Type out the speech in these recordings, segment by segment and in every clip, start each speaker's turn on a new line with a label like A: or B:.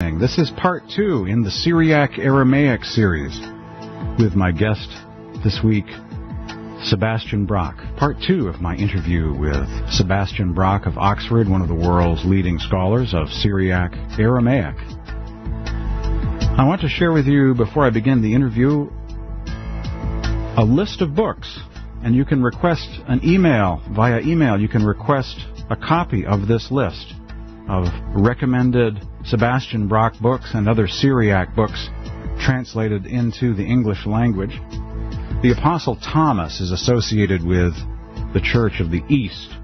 A: This is part 2 in the Syriac Aramaic series with my guest this week, Sebastian Brock. Part 2 of my interview with Sebastian Brock of Oxford, one of the world's leading scholars of Syriac Aramaic. I want to share with you, before I begin the interview, a list of books, and you can request an email. Via email, you can request a copy of this list of recommended Sebastian Brock books and other Syriac books translated into the English language. The Apostle Thomas is associated with the Church of the East.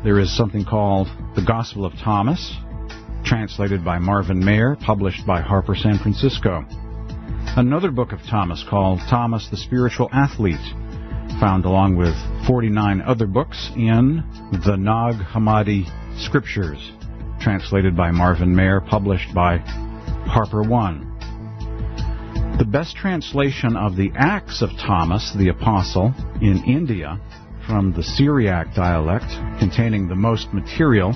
A: There is something called the Gospel of Thomas, translated by Marvin Mayer, published by Harper San Francisco. Another book of Thomas called Thomas the Spiritual Athlete, found along with 49 other books in the Nag Hammadi Scriptures, translated by Marvin Mayer, published by Harper One. The best translation of the Acts of Thomas the Apostle in India, from the Syriac dialect, containing the most material,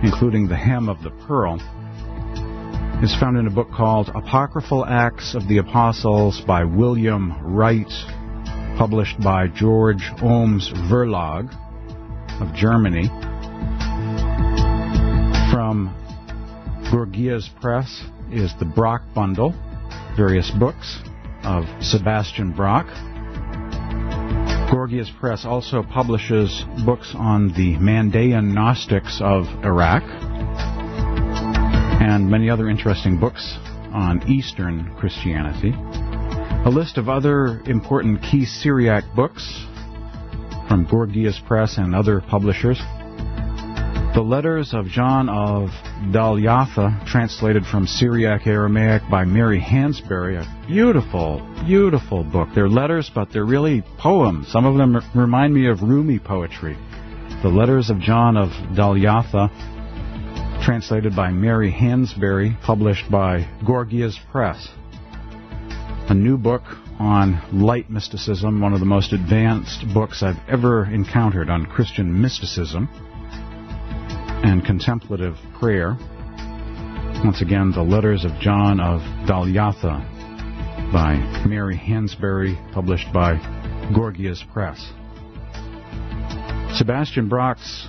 A: including the hem of the pearl, is found in a book called Apocryphal Acts of the Apostles by William Wright, published by George Ohms Verlag of Germany. From Gorgias Press is the Brock Bundle, various books of Sebastian Brock. Gorgias Press also publishes books on the Mandaean Gnostics of Iraq and many other interesting books on Eastern Christianity. A list of other important key Syriac books from Gorgias Press and other publishers. The Letters of John of Dalyatha, translated from Syriac Aramaic by Mary Hansberry, a beautiful, beautiful book. They're letters, but they're really poems. Some of them remind me of Rumi poetry. The Letters of John of Dalyatha, translated by Mary Hansberry, published by Gorgias Press. A new book on light mysticism, one of the most advanced books I've ever encountered on Christian mysticism and contemplative prayer. Once again, The Letters of John of Dalyatha by Mary Hansberry, published by Gorgias Press. Sebastian Brock's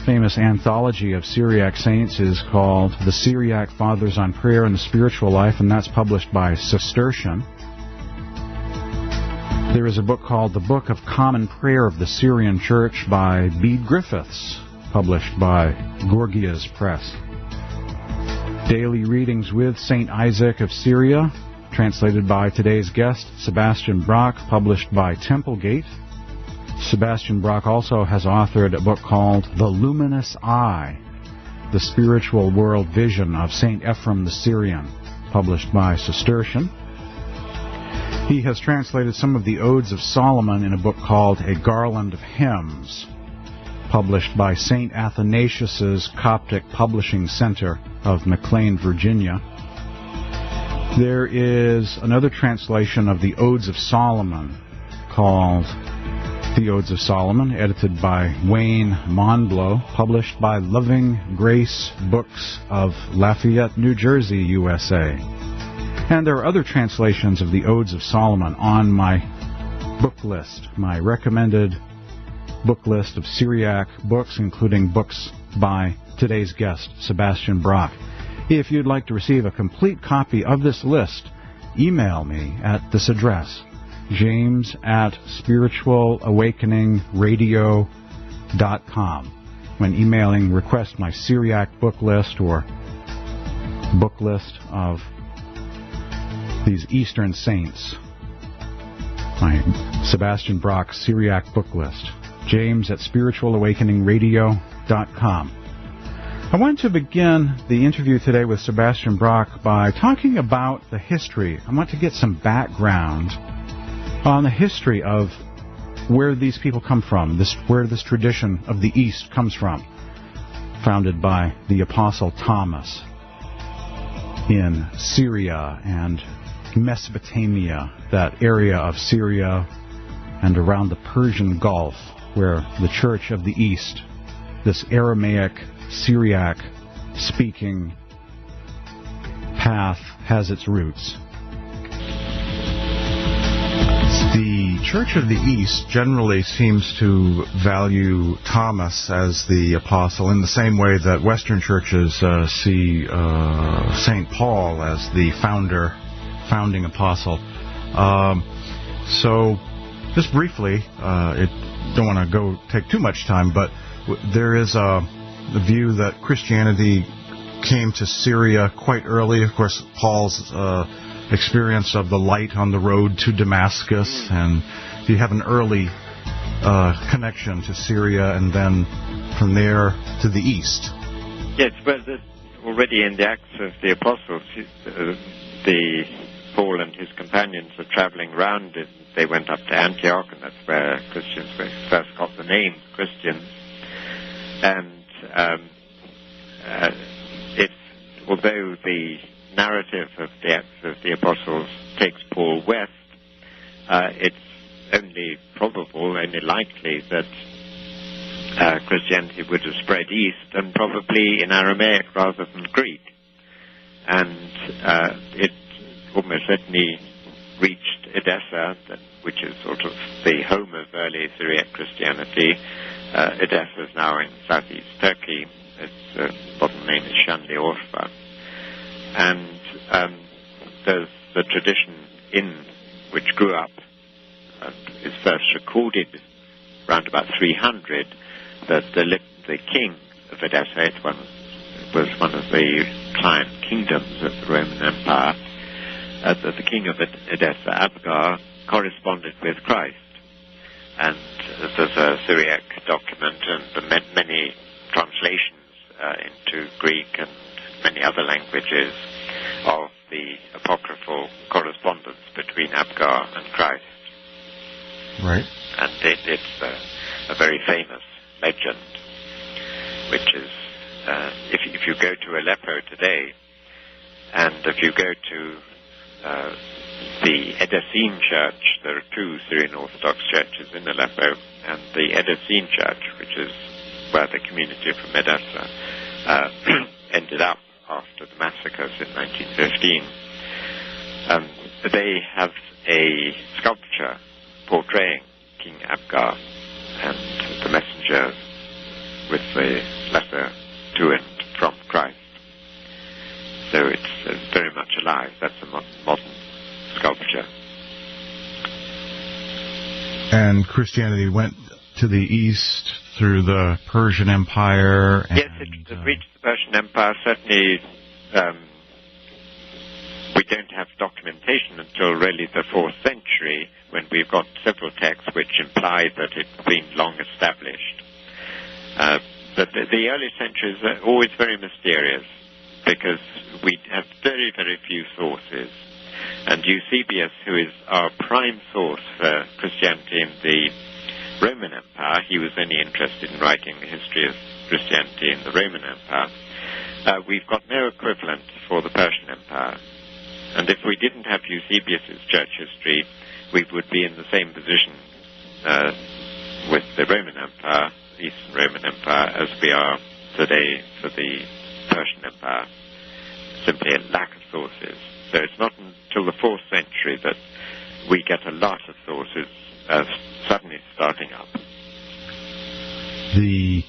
A: famous anthology of Syriac saints is called The Syriac Fathers on Prayer and the Spiritual Life, and that's published by Scriptorium. There is a book called The Book of Common Prayer of the Syrian Church by Bede Griffiths, published by Gorgias Press. Daily Readings with St. Isaac of Syria, translated by today's guest, Sebastian Brock, published by Templegate. Sebastian Brock also has authored a book called The Luminous Eye, The Spiritual World Vision of St. Ephrem the Syrian, published by Scriptorium. He has translated some of the Odes of Solomon in a book called A Garland of Hymns, published by St. Athanasius's Coptic Publishing Center of McLean, Virginia. There is another translation of the Odes of Solomon called The Odes of Solomon, edited by Wayne Monblow, published by Loving Grace Books of Lafayette, New Jersey, USA. And there are other translations of the Odes of Solomon on my book list, my recommended book list of Syriac books, including books by today's guest, Sebastian Brock. If you'd like to receive a complete copy of this list, email me at this address, james@spiritualawakeningradio.com. When emailing, request my Syriac book list or book list of these Eastern saints, my Sebastian Brock Syriac book list. james@spiritualawakeningradio.com. I want to begin the interview today with Sebastian Brock by talking about the history. I want to get some background on the history of where these people come from, where this tradition of the East comes from, founded by the Apostle Thomas in Syria and Mesopotamia, that area of Syria and around the Persian Gulf, where the Church of the East, this Aramaic, Syriac-speaking path has its roots. The Church of the East generally seems to value Thomas as the apostle in the same way that Western churches see St. Paul as the founding apostle. So, just briefly, don't want to take too much time, but there is the view that Christianity came to Syria quite early. Of course, Paul's experience of the light on the road to Damascus, and you have an early connection to Syria, and then from there to the east.
B: Yes, well, already in the Acts of the Apostles, Paul and his companions were traveling around. They went up to Antioch, and that's where Christians first got the name Christians. And although the narrative of the Acts of the Apostles takes Paul west, it's only probable, only likely that Christianity would have spread east, and probably in Aramaic rather than Greek. And it almost certainly reached Edessa, which is sort of the home of early Syriac Christianity. Edessa is now in southeast Turkey. Its modern name is Şanlıurfa. And there's the tradition which grew up and is first recorded around about 300, that the king of Edessa was one of the client kingdoms of the Roman Empire, that the king of Edessa, Abgar, corresponded with Christ. And there's a Syriac document and many translations into Greek and many other languages of the apocryphal correspondence between Abgar and Christ.
A: Right.
B: And it's a very famous legend, which is, if you go to Aleppo today, and if you go to the Edessene Church, there are two Syrian Orthodox churches in Aleppo, and the Edessene Church, which is where the community from Edessa ended up after the massacres in 1915, they have a sculpture portraying King Abgar and the messenger with the letter to and from Christ. So it's very much alive. That's a modern sculpture.
A: And Christianity went to the east through the Persian Empire. And,
B: yes, it reached the Persian Empire. Certainly, we don't have documentation until really the 4th century, when we've got several texts which imply that it's been long established. But the early centuries are always very mysterious, because we have very, very few sources. And Eusebius, who is our prime source for Christianity in the Roman Empire, he was only interested in writing the history of Christianity in the Roman Empire. We've got no equivalent for the Persian Empire. And if we didn't have Eusebius's church history, we would be in the same position with the Roman Empire, Eastern Roman Empire, as we are today for the Persian Empire. Simply a lack of sources. So it's not until the 4th century that we get a lot of sources suddenly starting up.
A: The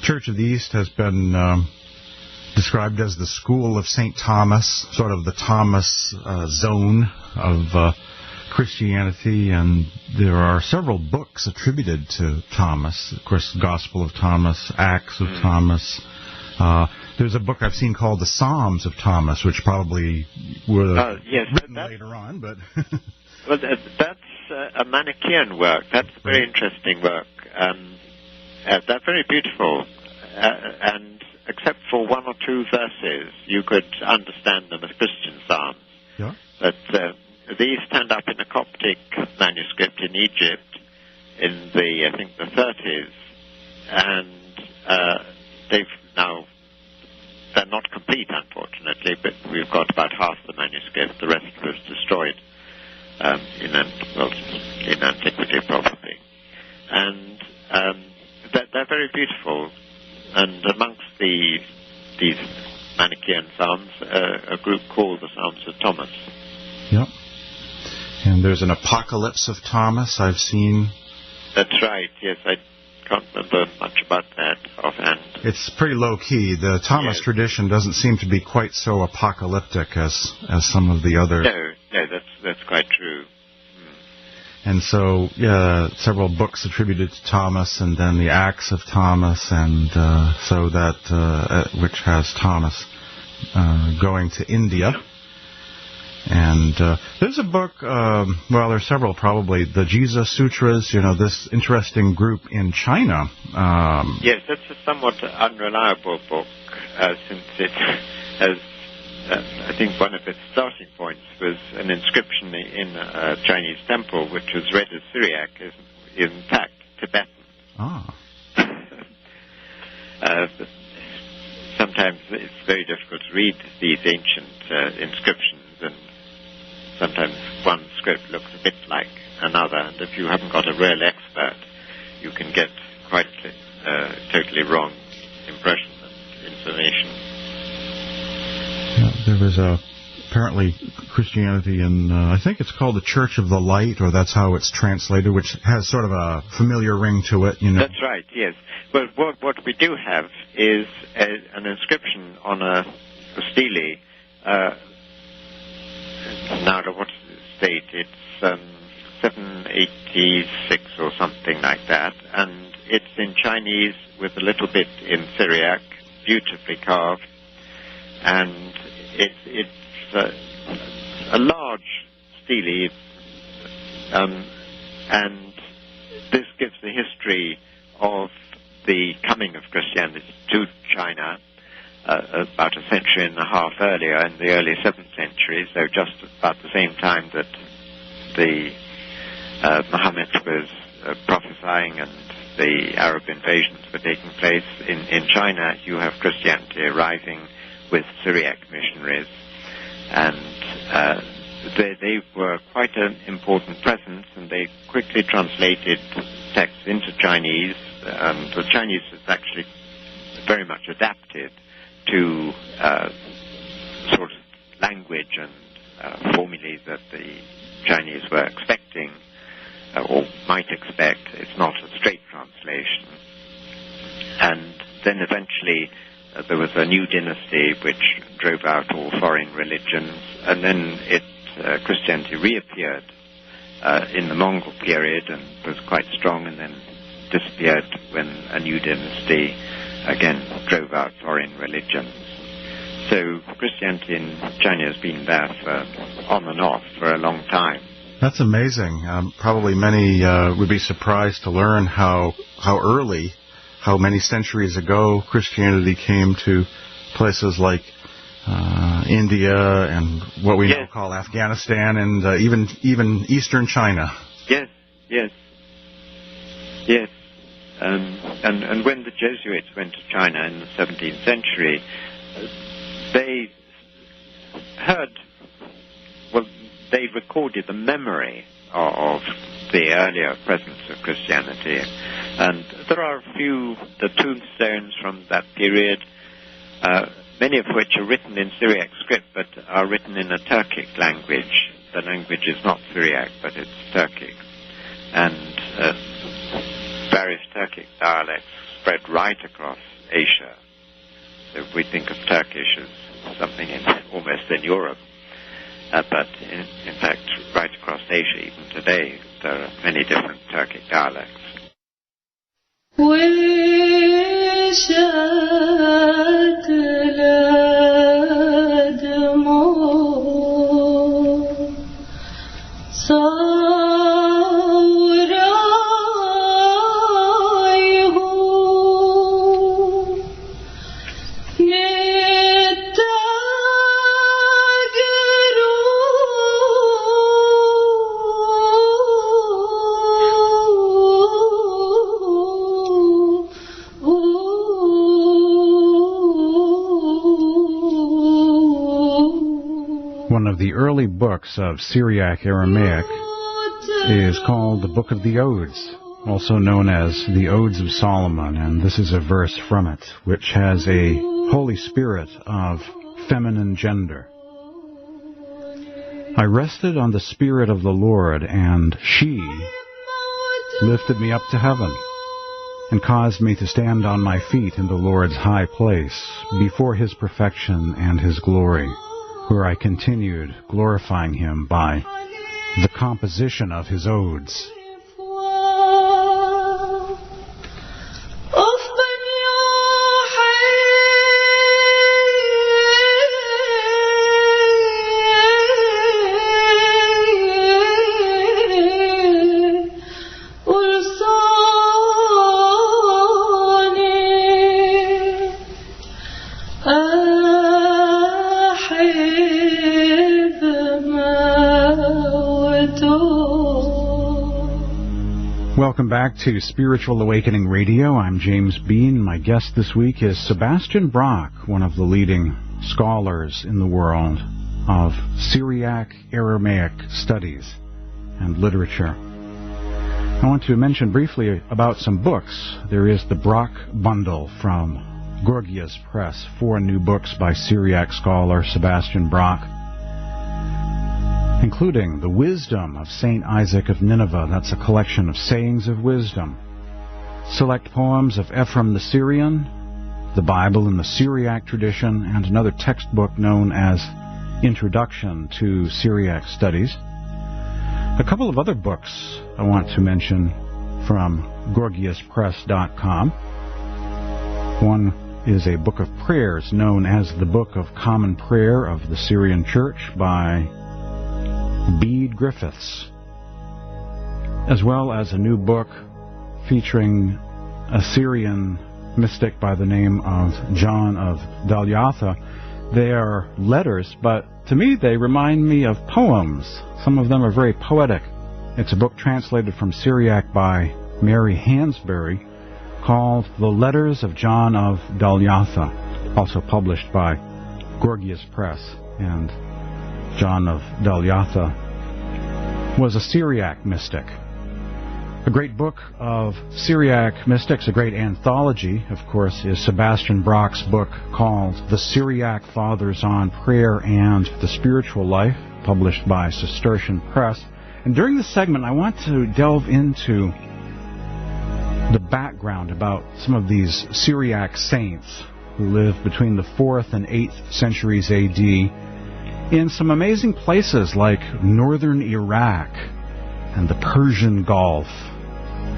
A: Church of the East has been described as the school of St. Thomas, sort of the Thomas zone of Christianity, and there are several books attributed to Thomas. Of course, Gospel of Thomas, Acts of Thomas. There's a book I've seen called The Psalms of Thomas, which probably were written later on. But
B: well, that's a Manichaean work. That's a very interesting work. They're very beautiful, and except for one or two verses, you could understand them as Christian psalms.
A: Yeah.
B: But these stand up in a Coptic manuscript in Egypt in the, I think, the 30s, and they're not complete, unfortunately, but we've got about half the manuscript. The rest was destroyed in antiquity, probably. And they're very beautiful. And amongst these Manichaean Psalms, a group called the Psalms of Thomas.
A: Yep. And there's an Apocalypse of Thomas I've seen.
B: That's right, yes. I can't remember much about that offhand.
A: It's pretty low-key. The Thomas tradition doesn't seem to be quite so apocalyptic as some of the other...
B: No, that's quite true.
A: And so, several books attributed to Thomas, and then the Acts of Thomas, and so that, which has Thomas going to India. And there's a book, there's several probably, the Jesus Sutras, this interesting group in China.
B: Yes, that's a somewhat unreliable book, since it has, I think one of its starting points was an inscription in a Chinese temple, which was read as Syriac, is in fact Tibetan.
A: Ah.
B: Sometimes it's very difficult to read these ancient inscriptions, and sometimes one script looks a bit like another, and if you haven't got a real expert, you can get quite totally wrong impression and information.
A: Yeah, there was apparently Christianity in, I think it's called the Church of the Light, or that's how it's translated, which has sort of a familiar ring to it,
B: That's right, yes. Well, what we do have is an inscription on a stele. Now, what's the date? It's 786 or something like that, and it's in Chinese with a little bit in Syriac, beautifully carved, and it's a large stele, and this gives the history of the coming of Christianity to China about a century and a half earlier, in the early 7th century, so just about the same time that the Muhammad was prophesying and the Arab invasions were taking place. In China, you have Christianity arriving with Syriac missionaries, and they were quite an important presence, and they quickly translated texts into Chinese. The Chinese is actually very much adapted to sort of language and formulae that the Chinese were expecting or might expect. It's not a straight translation. And then eventually there was a new dynasty which drove out all foreign religions, and then Christianity reappeared in the Mongol period and was quite strong, and then disappeared when a new dynasty again drove out foreign religions. So Christianity in China has been there on and off for a long time.
A: That's amazing. Probably many would be surprised to learn how early, how many centuries ago Christianity came to places like India and what we now call Afghanistan, and even eastern China.
B: Yes. And when the Jesuits went to China in the 17th century, they recorded the memory of the earlier presence of Christianity. And there are the tombstones from that period, many of which are written in Syriac script, but are written in a Turkic language. The language is not Syriac, but it's Turkic. And various Turkic dialects spread right across Asia. So we think of Turkish as something almost in Europe, but in fact, right across Asia, even today, there are many different Turkic dialects.
A: One of the early books of Syriac Aramaic is called the Book of the Odes, also known as the Odes of Solomon, and this is a verse from it, which has a Holy Spirit of feminine gender. I rested on the Spirit of the Lord, and she lifted me up to heaven and caused me to stand on my feet in the Lord's high place, before his perfection and his glory, where I continued glorifying him by the composition of his odes. Welcome back to Spiritual Awakening Radio. I'm James Bean. My guest this week is Sebastian Brock, one of the leading scholars in the world of Syriac Aramaic studies and literature. I want to mention briefly about some books. There is the Brock Bundle from Gorgias Press, 4 new books by Syriac scholar Sebastian Brock, including The Wisdom of St. Isaac of Nineveh. That's a collection of sayings of wisdom. Select poems of Ephraim the Syrian, the Bible in the Syriac tradition, and another textbook known as Introduction to Syriac Studies. A couple of other books I want to mention from GorgiasPress.com. One is a book of prayers known as the Book of Common Prayer of the Syrian Church by Bede Griffiths, as well as a new book featuring a Syrian mystic by the name of John of Dalyatha. They are letters, but to me they remind me of poems. Some of them are very poetic. It's a book translated from Syriac by Mary Hansberry called The Letters of John of Dalyatha, also published by Gorgias Press. And John of Dalyatha was a Syriac mystic. A great book of Syriac mystics, a great anthology, of course, is Sebastian Brock's book called The Syriac Fathers on Prayer and the Spiritual Life, published by Scriptorium Press. And during this segment, I want to delve into the background about some of these Syriac saints who lived between the 4th and 8th centuries A.D., in some amazing places like northern Iraq and the Persian Gulf,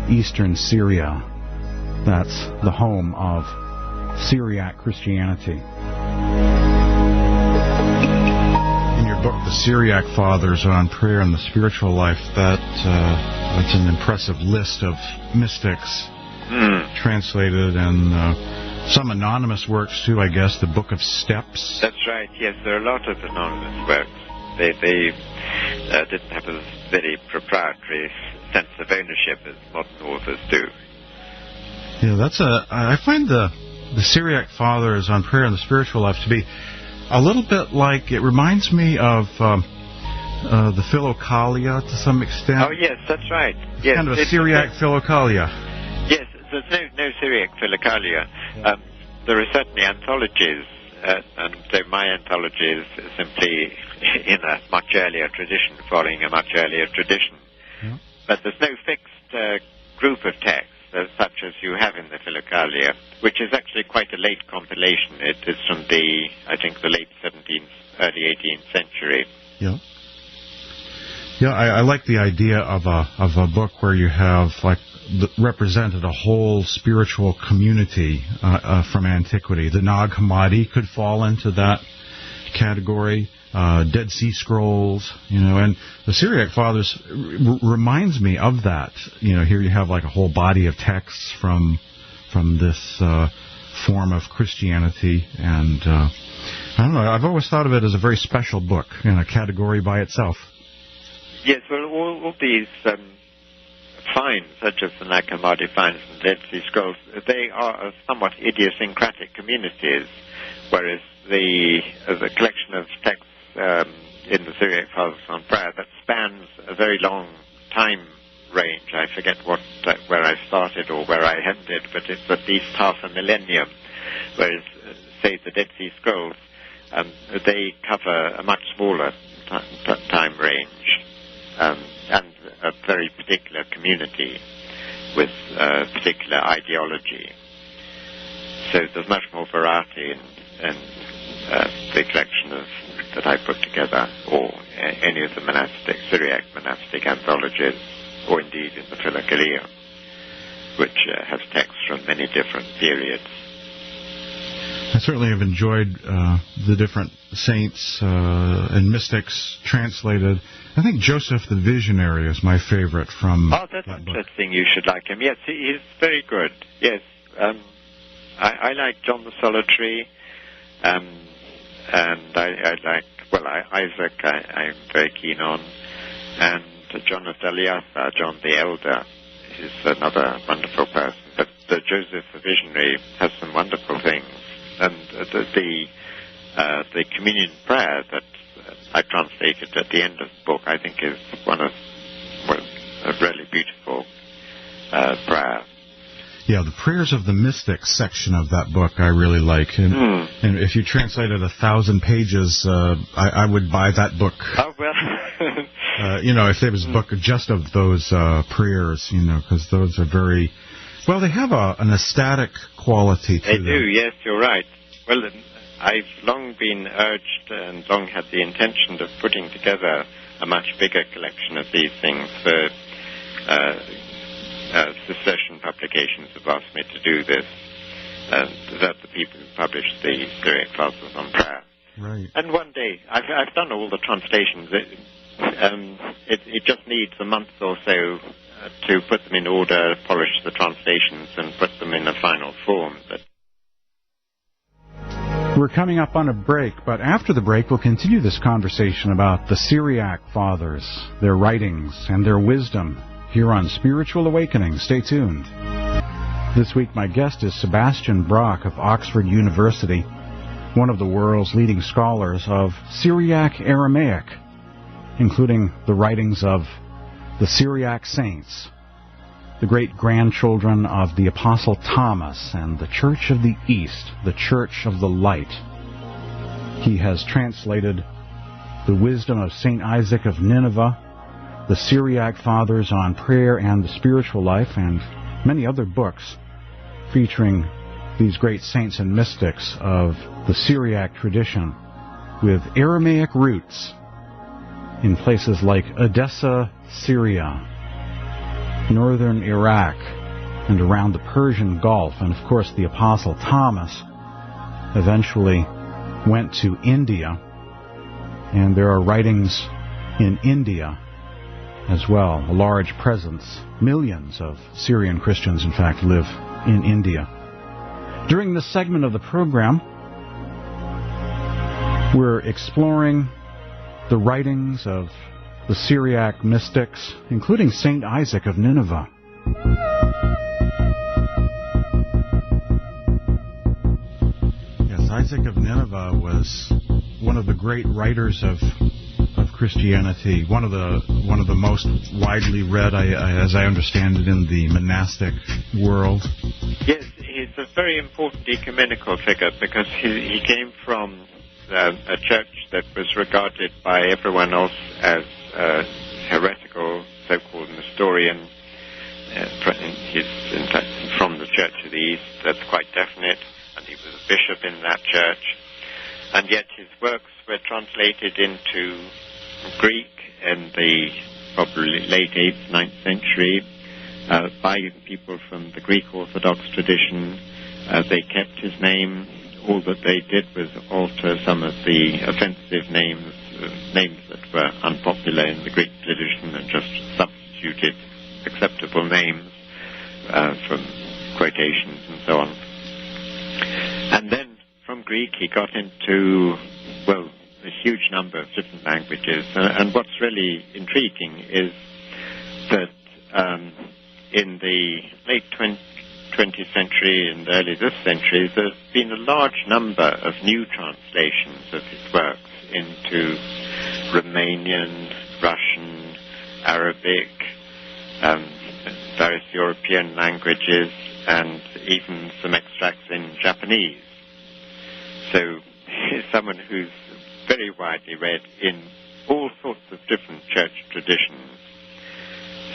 A: eastern Syria. That's the home of Syriac Christianity. In your book, The Syriac Fathers on Prayer and the Spiritual Life, that's an impressive list of mystics translated, and some anonymous works, too, I guess. The Book of Steps.
B: That's right, yes. There are a lot of anonymous works. They didn't have a very proprietary sense of ownership as modern authors do.
A: Yeah, I find the Syriac Fathers on Prayer and the Spiritual Life to be a little bit like, it reminds me of the Philokalia to some extent.
B: Oh, yes, that's right. Yes,
A: kind of a Syriac Philokalia.
B: Yes, there's no Syriac Philokalia. There are certainly anthologies, and so my anthology is simply in a much earlier tradition, following a much earlier tradition. Yeah. But there's no fixed group of texts such as you have in the Philokalia, which is actually quite a late compilation. It is from the late 17th, early 18th century.
A: Yeah. Yeah, I like the idea of a book where you have represented a whole spiritual community from antiquity. The Nag Hammadi could fall into that category. Dead Sea Scrolls, and the Syriac Fathers reminds me of that. Here you have like a whole body of texts from this form of Christianity, and I don't know. I've always thought of it as a very special book in a category by itself.
B: Yes, well, all these finds, such as the Nag Hammadi finds and Dead Sea Scrolls, they are somewhat idiosyncratic communities, whereas the collection of texts in the Syriac Fathers on Prayer that spans a very long time range. I forget where I started or where I ended, but it's at least half a millennium, whereas, say, say, the Dead Sea Scrolls, they cover a much smaller time range and a very particular community with a particular ideology. So there's much more variety in the collection that I put together, or any of the Syriac monastic anthologies, or indeed in the Philokalia, which has texts from many different periods.
A: I certainly have enjoyed the different saints and mystics translated. I think Joseph the Visionary is my favorite from
B: Oh, that's
A: that
B: interesting. You should like him. Yes, he's very good. Yes. I like John the Solitary, and I like, Isaac I'm very keen on, and John of Daliatha, John the Elder, is another wonderful person. But Joseph the Visionary has some wonderful things. And the communion prayer that I translated at the end of the book, I think, is a really beautiful prayer.
A: Yeah, the Prayers of the Mystics section of that book I really like. And if you translated 1,000 pages, I would buy that book.
B: Oh, well.
A: If there was a book just of those prayers, because those are very... Well, they have an ecstatic quality to them.
B: They do, yes, you're right. Well, I've long been urged and long had the intention of putting together a much bigger collection of these things for Cistercian publications have asked me to do this, that the people who publish the Syriac Fathers on Prayer.
A: Right.
B: And one day, I've done all the translations. It just needs a month or so to put them in order, polish the translations, and put them in a final form. But
A: we're coming up on a break, but after the break we'll continue this conversation about the Syriac Fathers, their writings, and their wisdom here on Spiritual Awakening. Stay tuned. This week my guest is Sebastian Brock of Oxford University, one of the world's leading scholars of Syriac Aramaic, including the writings of the Syriac saints, the great-grandchildren of the Apostle Thomas and the Church of the East, the Church of the Light. He has translated the wisdom of St. Isaac of Nineveh, the Syriac Fathers on Prayer and the Spiritual Life, and many other books featuring these great saints and mystics of the Syriac tradition with Aramaic roots in places like Edessa, Syria, northern Iraq, and around the Persian Gulf. And of course the Apostle Thomas eventually went to India, and there are writings in India as well, a large presence. Millions of Syrian Christians, in fact, live in India. During this segment of the program, we're exploring the writings of the Syriac mystics, including St. Isaac of Nineveh. Yes, Isaac of Nineveh was one of the great writers of Christianity, one of the most widely read, as I understand it, in the monastic world.
B: Yes, he's a very important ecumenical figure because he came from a church that was regarded by everyone else as heretical, so-called Nestorian. He's in fact from the Church of the East, that's quite definite, and he was a bishop in that church. And yet his works were translated into Greek in the probably late 8th, 9th century by people from the Greek Orthodox tradition. They kept his name. All that they did was alter some of the offensive names that were unpopular in the Greek tradition, and just substituted acceptable names from quotations and so on. And then from Greek he got into, a huge number of different languages. And what's really intriguing is that in the late 20th century and early this century, there's been a large number of new translations of his works into Romanian, Russian, Arabic, various European languages, and even some extracts in Japanese. So he's someone who's very widely read in all sorts of different church traditions.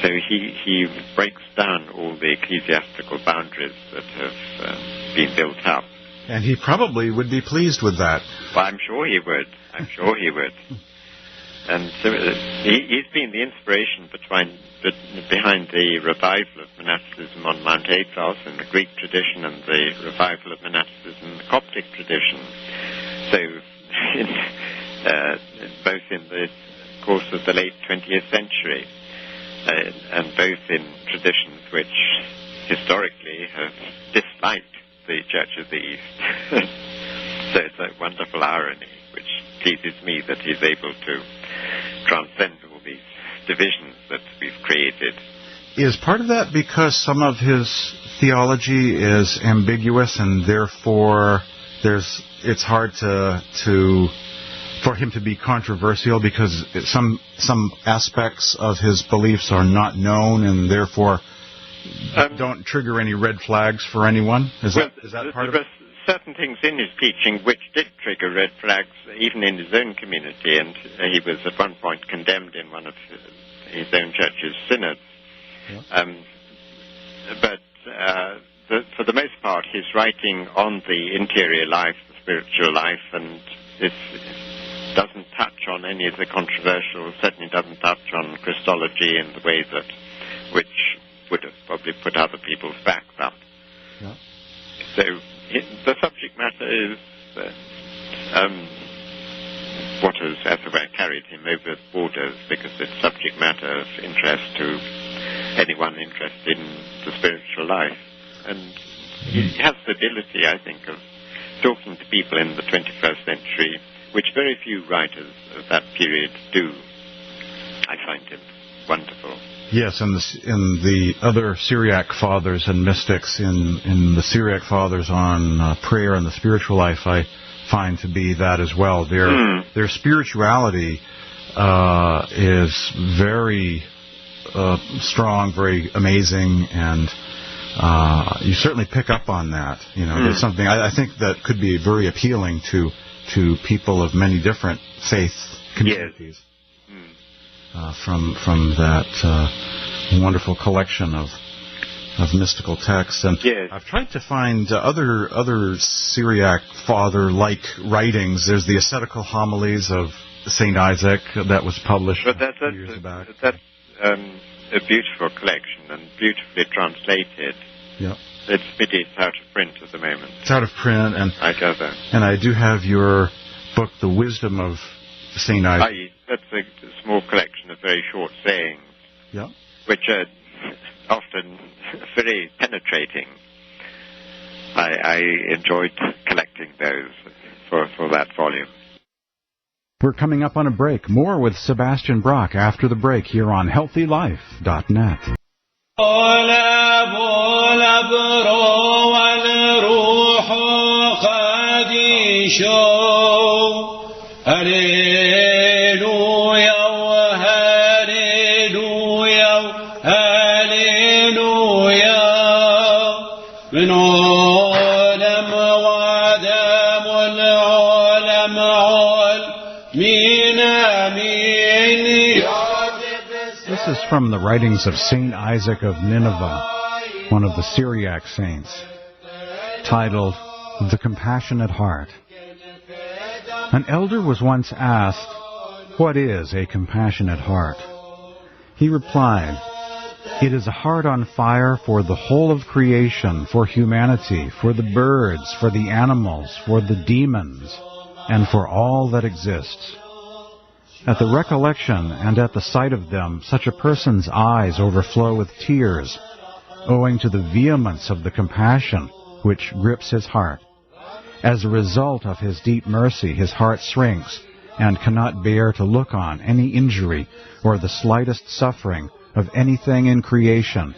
B: So he breaks down all the ecclesiastical boundaries that have been built up.
A: And he probably would be pleased with that.
B: Well, I'm sure he would. And so he's been the inspiration behind the revival of monasticism on Mount Athos in the Greek tradition and the revival of monasticism in the Coptic tradition. So both in the course of the late 20th century and both in traditions which historically have disliked the Church of the East. So it's a wonderful irony which pleases me that he's able to transcend all these divisions that we've created.
A: Is part of that because some of his theology is ambiguous and therefore it's hard for him to be controversial because some aspects of his beliefs are not known and therefore don't trigger any red flags for anyone? Is that part of it?
B: Certain things in his teaching which did trigger red flags even in his own community, and he was at one point condemned in one of his own church's synods. Yeah. But for the most part, his writing on the interior life, the spiritual life, and this doesn't touch on any of the controversial, certainly doesn't touch on Christology in the way which would have probably put other people's backs up. Yeah. So the subject matter is what has, as it were, carried him over borders, because it's subject matter of interest to anyone interested in the spiritual life. And he has the ability, I think, of talking to people in the 21st century, which very few writers of that period do. I find him wonderful.
A: Yes, and in the other Syriac fathers and mystics, in the Syriac fathers on prayer and the spiritual life, I find to be that as well. Their spirituality is very strong, very amazing, and you certainly pick up on that. You know, there's something I think that could be very appealing to people of many different faith communities. Yes. From that wonderful collection of mystical texts, and yes. I've tried to find other Syriac father-like writings. There's the ascetical homilies of Saint Isaac that was published a few years back.
B: That's a beautiful collection and beautifully translated.
A: Yeah.
B: It's pity it's out of print at the moment.
A: It's out of print, and
B: I gather.
A: And I do have your book, The Wisdom of Saint Isaac.
B: That's a small collection of very short sayings,
A: yeah,
B: which are often very penetrating. I enjoyed collecting those for that volume.
A: We're coming up on a break. More with Sebastian Brock after the break here on HealthyLife.net. This is from the writings of Saint Isaac of Nineveh, one of the Syriac saints, titled The Compassionate Heart. An elder was once asked, "What is a compassionate heart?" He replied, "It is a heart on fire for the whole of creation, for humanity, for the birds, for the animals, for the demons, and for all that exists." At the recollection and at the sight of them, such a person's eyes overflow with tears, owing to the vehemence of the compassion which grips his heart. As a result of his deep mercy, his heart shrinks and cannot bear to look on any injury or the slightest suffering of anything in creation.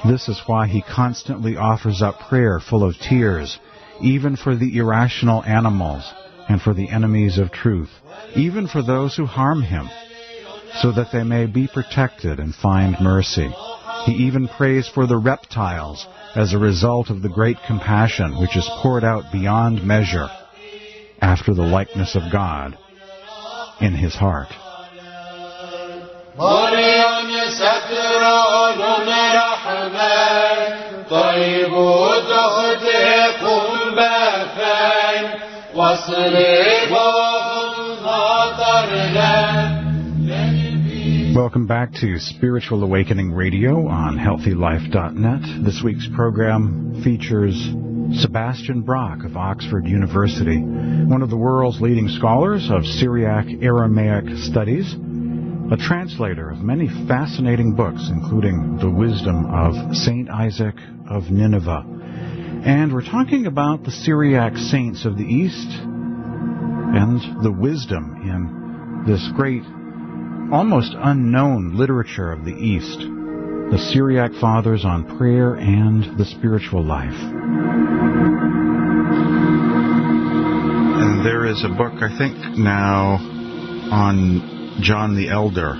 A: This is why he constantly offers up prayer full of tears, even for the irrational animals and for the enemies of truth, even for those who harm him, so that they may be protected and find mercy. He even prays for the reptiles as a result of the great compassion which is poured out beyond measure after the likeness of God in his heart. Welcome back to Spiritual Awakening Radio on HealthyLife.net. This week's program features Sebastian Brock of Oxford University, one of the world's leading scholars of Syriac Aramaic studies, a translator of many fascinating books, including The Wisdom of St. Isaac of Nineveh. And we're talking about the Syriac saints of the East and the wisdom in this great, almost unknown literature of the East, the Syriac Fathers on prayer and the spiritual life. And there is a book, I think now, on John the Elder.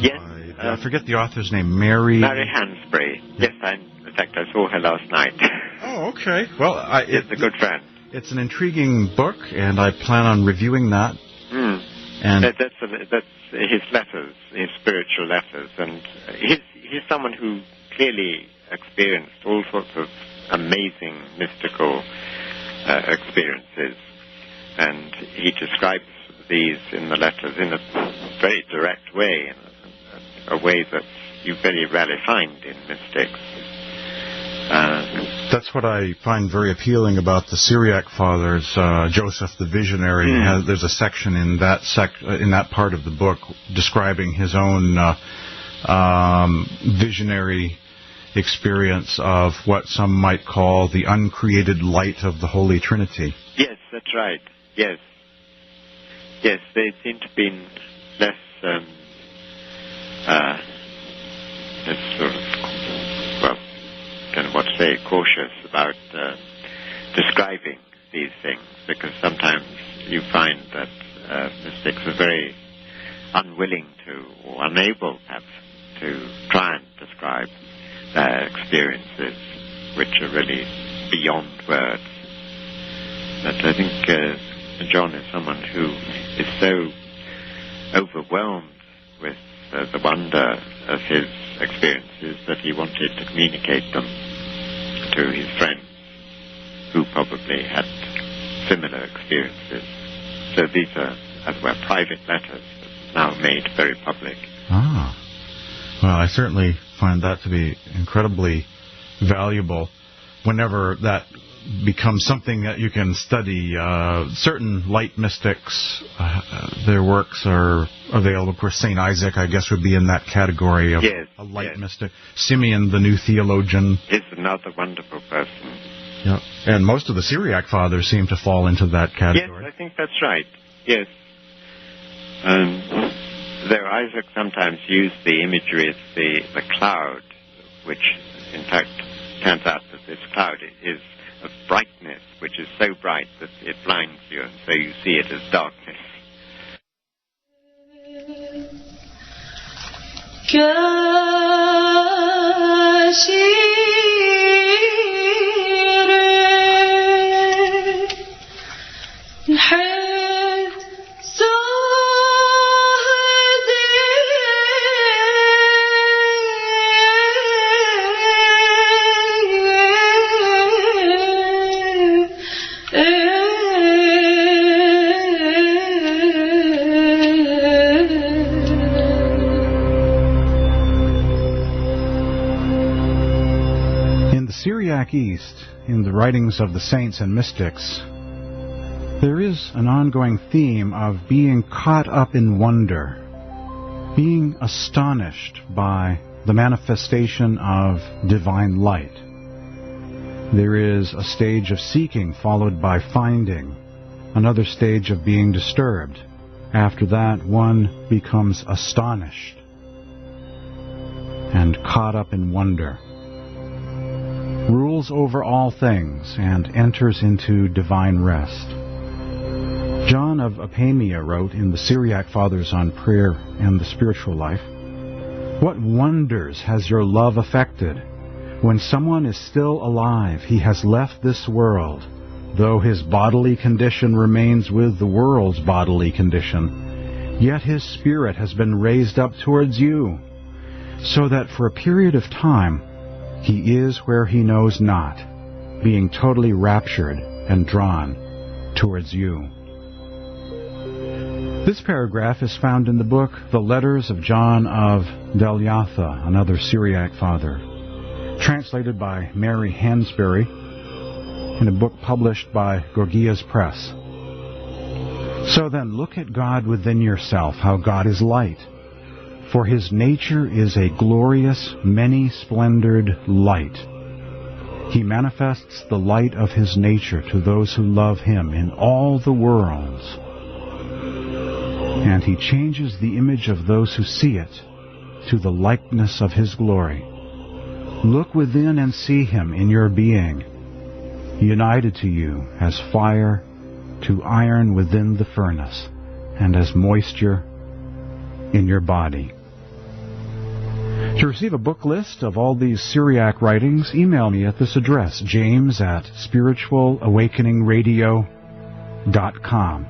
B: Yes.
A: I forget the author's name. Mary
B: Hansbury. Yes, in fact, I saw her last night.
A: Oh, okay. Well,
B: it's a good friend.
A: It's an intriguing book, and I plan on reviewing that. And
B: that's his letters, his spiritual letters, and he's someone who clearly experienced all sorts of amazing mystical experiences, and he describes these in the letters in a very direct way, in a way that you very rarely find in mystics.
A: That's what I find very appealing about the Syriac Fathers. Joseph the Visionary, there's a section in that part of the book describing his own visionary experience of what some might call the uncreated light of the Holy Trinity.
B: Yes, that's right. Yes. Yes, they seem to be less sort of, well, I don't know what to say, cautious about describing these things, because sometimes you find that mystics are very unwilling to, or unable perhaps, to try and describe their experiences, which are really beyond words. But I think John is someone who is so overwhelmed with the wonder of his experiences that he wanted to communicate them to his friends who probably had similar experiences. So these are, as it were, private letters now made very public.
A: Ah. Well, I certainly find that to be incredibly valuable whenever that becomes something that you can study. Certain light mystics, their works are available. Of course, St. Isaac, I guess, would be in that category of a light mystic. Simeon, the new theologian,
B: is another wonderful person.
A: Yeah, and most of the Syriac Fathers seem to fall into that category.
B: Yes, I think that's right. Yes. Though Isaac sometimes used the imagery of the cloud, which in fact turns out that this cloud is of brightness, which is so bright that it blinds you, and so you see it as darkness.
A: Syriac East, in the writings of the saints and mystics, there is an ongoing theme of being caught up in wonder, being astonished by the manifestation of divine light. There is a stage of seeking followed by finding, another stage of being disturbed. After that, one becomes astonished and caught up in wonder, rules over all things, and enters into divine rest. John of Apamea wrote in the Syriac Fathers on Prayer and the Spiritual Life, What wonders has your love effected? When someone is still alive, he has left this world, though his bodily condition remains with the world's bodily condition. Yet his spirit has been raised up towards you, so that for a period of time he is where he knows not, being totally raptured and drawn towards you. This paragraph is found in the book The Letters of John of Delyatha, another Syriac father, translated by Mary Hansberry in a book published by Gorgias Press. So then, look at God within yourself, how God is light. For his nature is a glorious, many-splendored light. He manifests the light of his nature to those who love him in all the worlds. And he changes the image of those who see it to the likeness of his glory. Look within and see him in your being, united to you as fire to iron within the furnace, and as moisture in your body. To receive a book list of all these Syriac writings, email me at this address, james@spiritualawakeningradio.com.